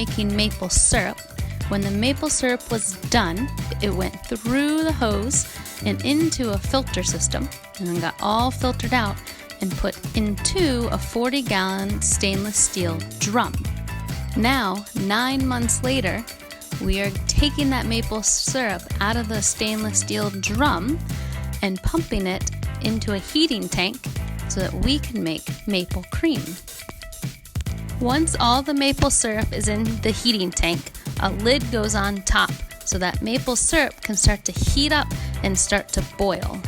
making maple syrup. When the maple syrup was done, it went through the hose and into a filter system and then got all filtered out and put into a 40-gallon stainless steel drum. Now, 9 months later, we are taking that maple syrup out of the stainless steel drum and pumping it into a heating tank so that we can make maple cream. Once all the maple syrup is in the heating tank, a lid goes on top so that maple syrup can start to heat up and start to boil.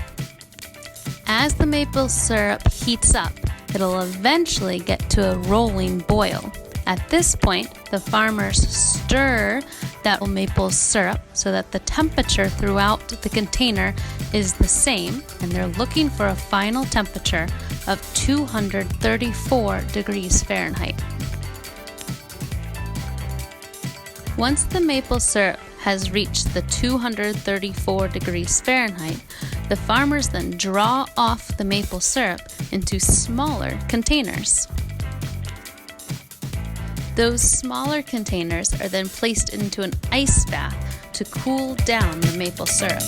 As the maple syrup heats up, it'll eventually get to a rolling boil. At this point, the farmers stir that maple syrup so that the temperature throughout the container is the same, and they're looking for a final temperature of 234 degrees Fahrenheit. Once the maple syrup has reached the 234 degrees Fahrenheit, the farmers then draw off the maple syrup into smaller containers. Those smaller containers are then placed into an ice bath to cool down the maple syrup.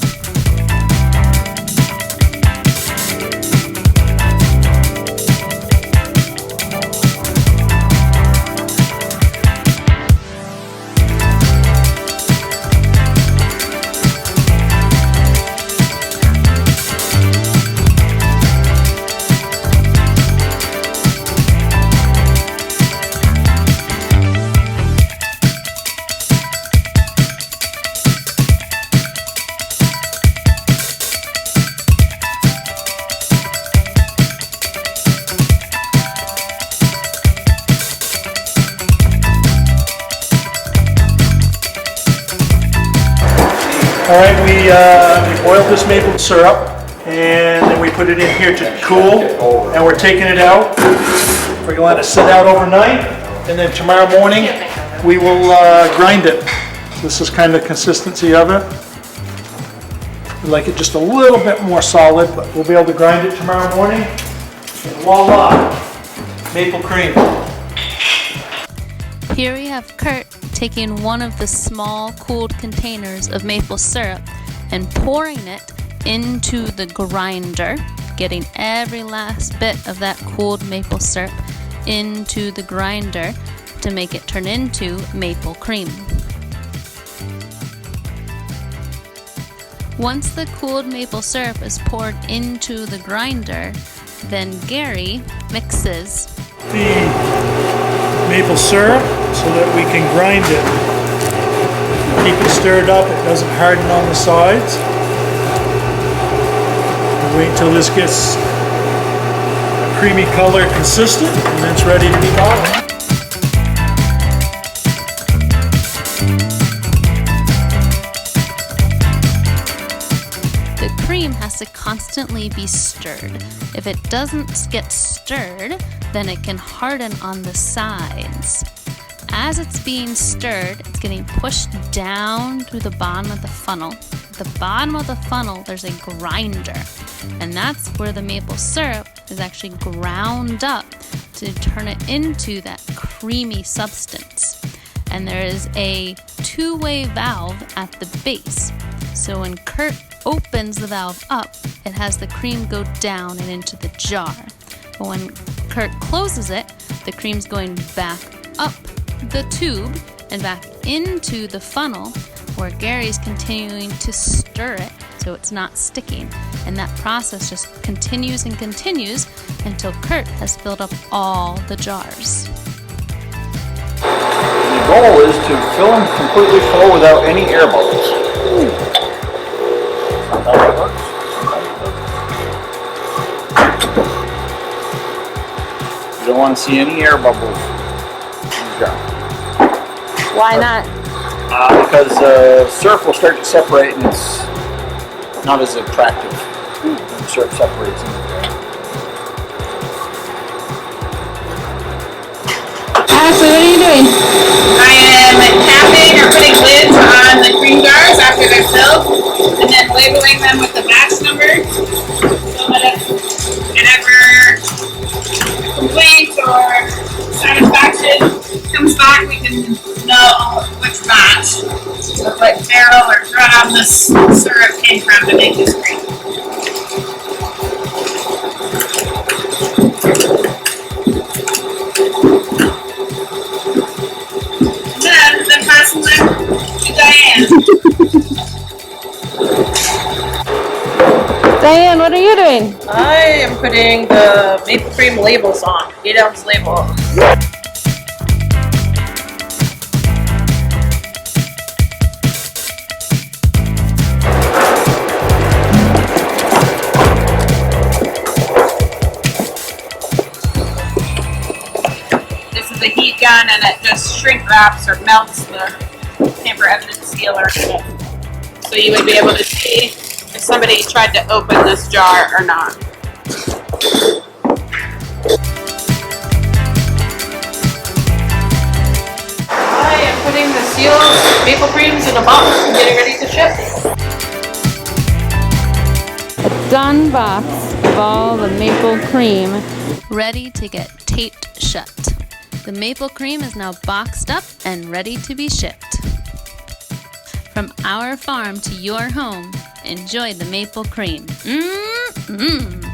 All right, we boiled this maple syrup and then we put it in here to cool, and we're taking it out. We're going to sit out overnight, and then tomorrow morning we will grind it. This is kind of the consistency of it. We like it just a little bit more solid, but we'll be able to grind it tomorrow morning. And voila, maple cream. Here we have Curt taking one of the small cooled containers of maple syrup and pouring it into the grinder, getting every last bit of that cooled maple syrup into the grinder to make it turn into maple cream. Once the cooled maple syrup is poured into the grinder, then Gary mixes The maple syrup so that we can grind it. Keep it stirred up, it doesn't harden on the sides. Wait until this gets a creamy color consistent, and then it's ready to be bottled. The cream has to constantly be stirred. If it doesn't get stirred, then it can harden on the sides. As it's being stirred, it's getting pushed down through the bottom of the funnel. At the bottom of the funnel, there's a grinder, and that's where the maple syrup is actually ground up to turn it into that creamy substance. And there is a two-way valve at the base. So when Curt opens the valve up, it has the cream go down and into the jar. But when Curt closes it, the cream's going back up the tube and back into the funnel, where Gary's continuing to stir it so it's not sticking. And that process just continues and continues until Curt has filled up all the jars. The goal is to fill them completely full without any air bubbles. Sometimes it works, sometimes it doesn't. You don't want to see any air bubbles in the jar. Why not? Because syrup will start to separate, and it's not as attractive when the syrup separates in the jar. Ashley, what are you doing? I am capping or putting lids on the cream jars after they're filled, and then labeling them with the batch number, so that if whenever complaint or satisfaction comes back, we can know know which batch, what barrel or drum this syrup came from to make this cream. Then passing them to Diane. Diane, what are you doing? I am putting the maple cream labels on, 8-ounce label. This is a heat gun and it just shrink wraps or melts the tamper evidence sealer. So you would be able to see if somebody tried to open this jar or not. I am putting the sealed maple creams in a box and getting ready to ship. A done box of all the maple cream. Ready to get taped shut. The maple cream is now boxed up and ready to be shipped. From our farm to your home, enjoy the maple cream. Mmm.